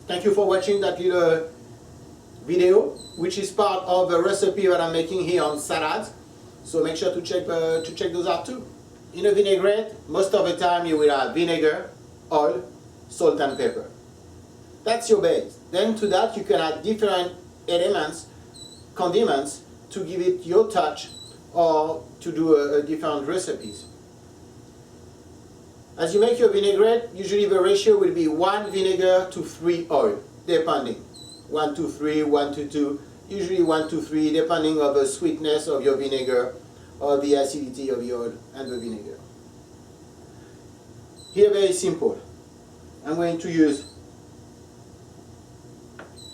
Thank you for watching that little video, which is part of a recipe that I'm making here on salads. So make sure to check those out too. In a vinaigrette, most of the time you will have vinegar, oil, salt and pepper. That's your base. Then to that you can add different elements, condiments, to give it your touch or to do different recipes. As you make your vinaigrette, usually the ratio will be 1 vinegar to 3 oil, depending. 1 to 3, 1 to 2, usually 1 to 3, depending on the sweetness of your vinegar or the acidity of the oil and the vinegar. Here, very simple. I'm going to use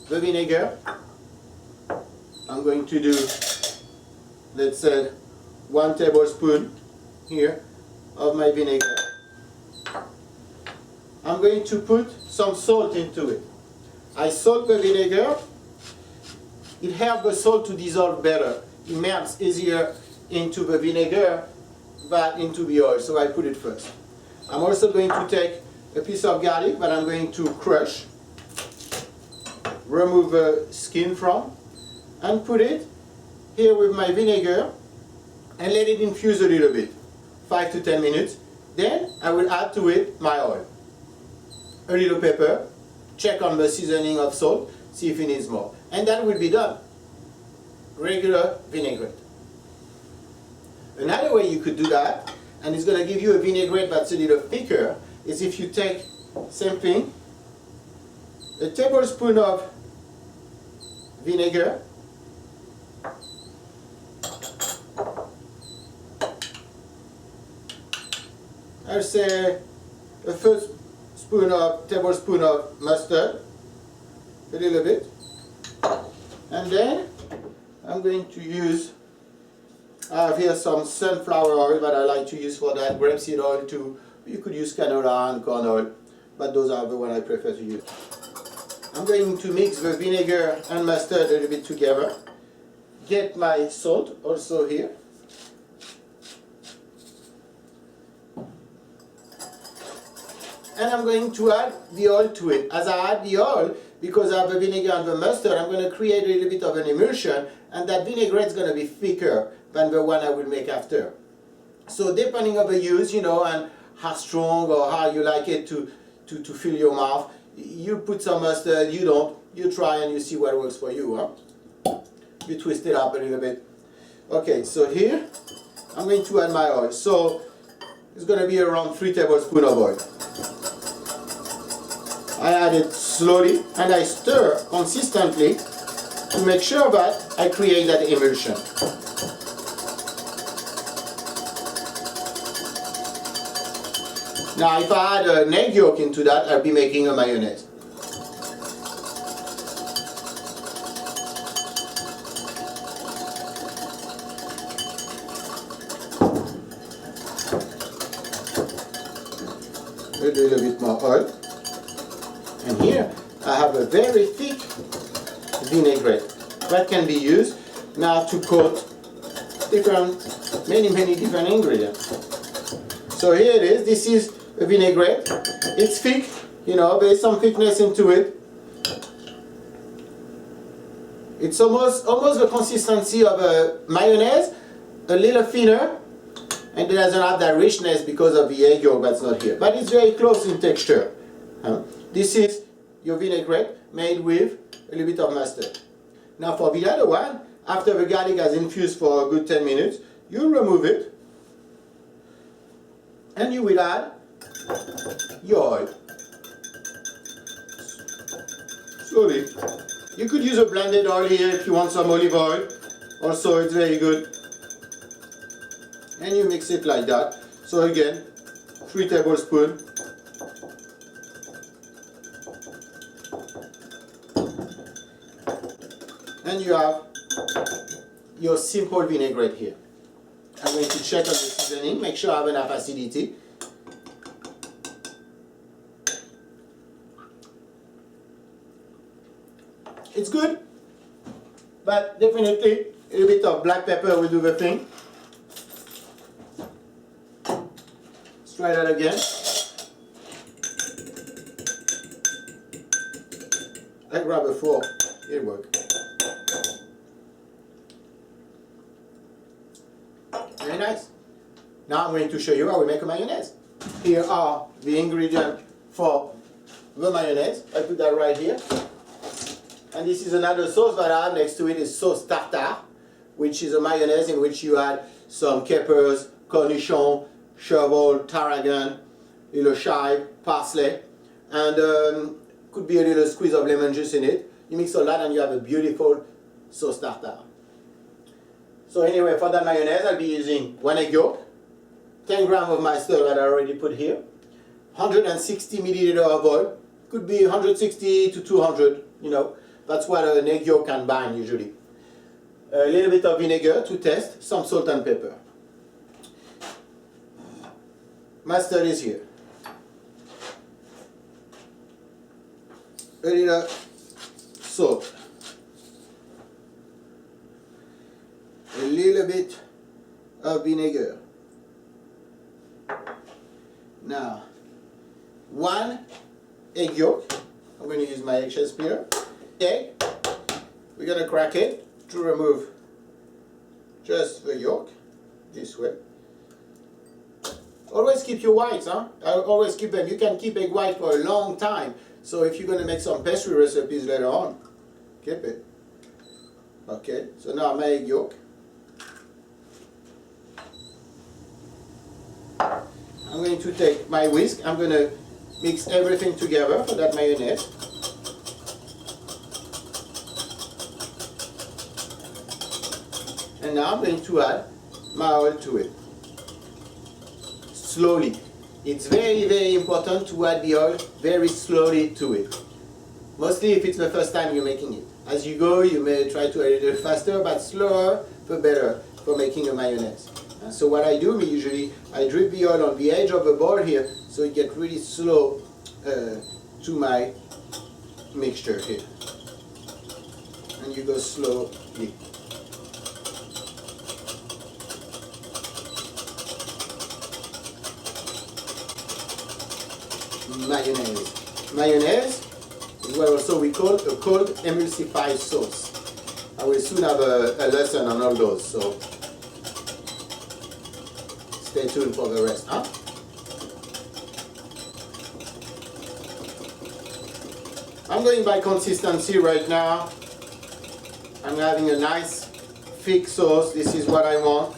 the vinegar. I'm going to do, let's say, 1 tablespoon here of my vinegar. I'm going to put some salt into it. I salt the vinegar. It helps the salt to dissolve better. It melts easier into the vinegar than into the oil, so I put it first. I'm also going to take a piece of garlic that I'm going to crush, remove the skin from, and put it here with my vinegar and let it infuse a little bit, 5 to 10 minutes. Then I will add to it my oil, a little pepper, check on the seasoning of salt, see if it needs more, and that will be done. Regular vinaigrette. Another way you could do that, and it's going to give you a vinaigrette that's a little thicker, is if you take, same thing, a tablespoon of vinegar, I'll say a first tablespoon of mustard, a little bit, and then I'm going to use, I have here some sunflower oil that I like to use for that, grapeseed oil too. You could use canola and corn oil, but those are the ones I prefer to use. I'm going to mix the vinegar and mustard a little bit together, get my salt also here, and I'm going to add the oil to it. As I add the oil, because I have the vinegar and the mustard, I'm going to create a little bit of an emulsion, and that vinaigrette is going to be thicker than the one I will make after. So depending on the use, you know, and how strong or how you like it to fill your mouth, you put some mustard, you don't, you try and you see what works for you. Huh? You twist it up a little bit. Okay, so here, I'm going to add my oil. So it's going to be around 3 tablespoons of oil. I add it slowly and I stir consistently to make sure that I create that emulsion. Now if I add an egg yolk into that, I'll be making a mayonnaise. A little bit more oil. And here I have a very thick vinaigrette that can be used now to coat many different ingredients. So here it is. This is a vinaigrette. It's thick, you know, there's some thickness into it. It's almost the consistency of a mayonnaise, a little thinner, and it doesn't have that richness because of the egg yolk that's not here. But it's very close in texture. This is your vinaigrette made with a little bit of mustard. Now for the other one, after the garlic has infused for a good 10 minutes, you remove it and you will add your oil. Slowly. You could use a blended oil here if you want some olive oil. Also, it's very good. And you mix it like that. So again, 3 tablespoons. And you have your simple vinaigrette here. I'm going to check on the seasoning, make sure I have enough acidity. It's good, but definitely a little bit of black pepper will do the thing. Let's try that again. I grab a fork, it works. Very nice. Now I'm going to show you how we make a mayonnaise. Here are the ingredients for the mayonnaise. I put that right here. And this is another sauce that I have next to it is sauce tartare, which is a mayonnaise in which you add some capers, cornichon, chervil, tarragon, little chive, parsley, and could be a little squeeze of lemon juice in it. You mix all that and you have a beautiful sauce tartare. So anyway, for that mayonnaise, I'll be using 1 egg yolk, 10 grams of mustard that I already put here, 160 milliliters of oil, could be 160 to 200, you know, that's what an egg yolk can bind usually. A little bit of vinegar to taste, some salt and pepper. Mustard is here. A little salt. A little bit of vinegar. Now, 1 egg yolk. I'm going to use my eggshell spear. Egg. We're going to crack it to remove just the yolk this way. Always keep your whites, huh? Always keep them. You can keep egg white for a long time. So if you're going to make some pastry recipes later on, keep it. Okay, so now my egg yolk. I'm going to take my whisk. I'm going to mix everything together for that mayonnaise. And now I'm going to add my oil to it. Slowly. It's very, very important to add the oil very slowly to it. Mostly if it's the first time you're making it. As you go, you may try to add it a little faster, but slower, the better for making a mayonnaise. So what I do, usually, I drip the oil on the edge of the bowl here, so it gets really slow to my mixture here. And you go slowly. Mayonnaise. Mayonnaise is what also we call a cold emulsified sauce. I will soon have a lesson on all those, so stay tuned for the rest, huh? I'm going by consistency right now. I'm having a nice thick sauce. This is what I want.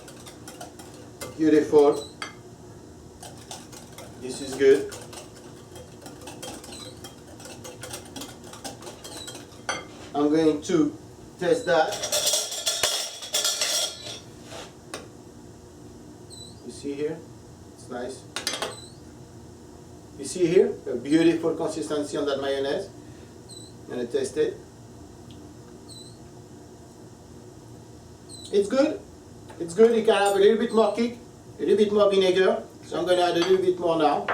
Beautiful. This is good. I'm going to test that. You see here? It's nice. You see here? A beautiful consistency on that mayonnaise. I'm going to test it. It's good. It's good. You can have a little bit more kick, a little bit more vinegar. So I'm going to add a little bit more now.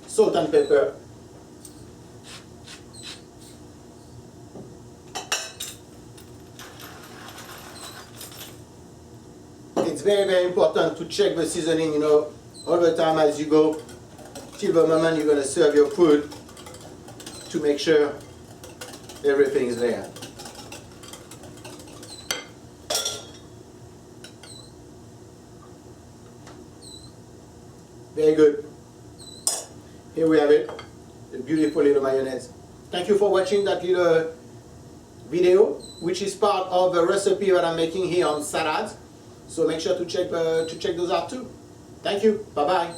Salt and pepper. It's very, very important to check the seasoning, you know, all the time as you go, till the moment you're going to serve your food, to make sure everything is there. Very good. Here we have it, a beautiful little mayonnaise. Thank you for watching that little video, which is part of the recipe that I'm making here on salads. So make sure to check those out too. Thank you. Bye-bye.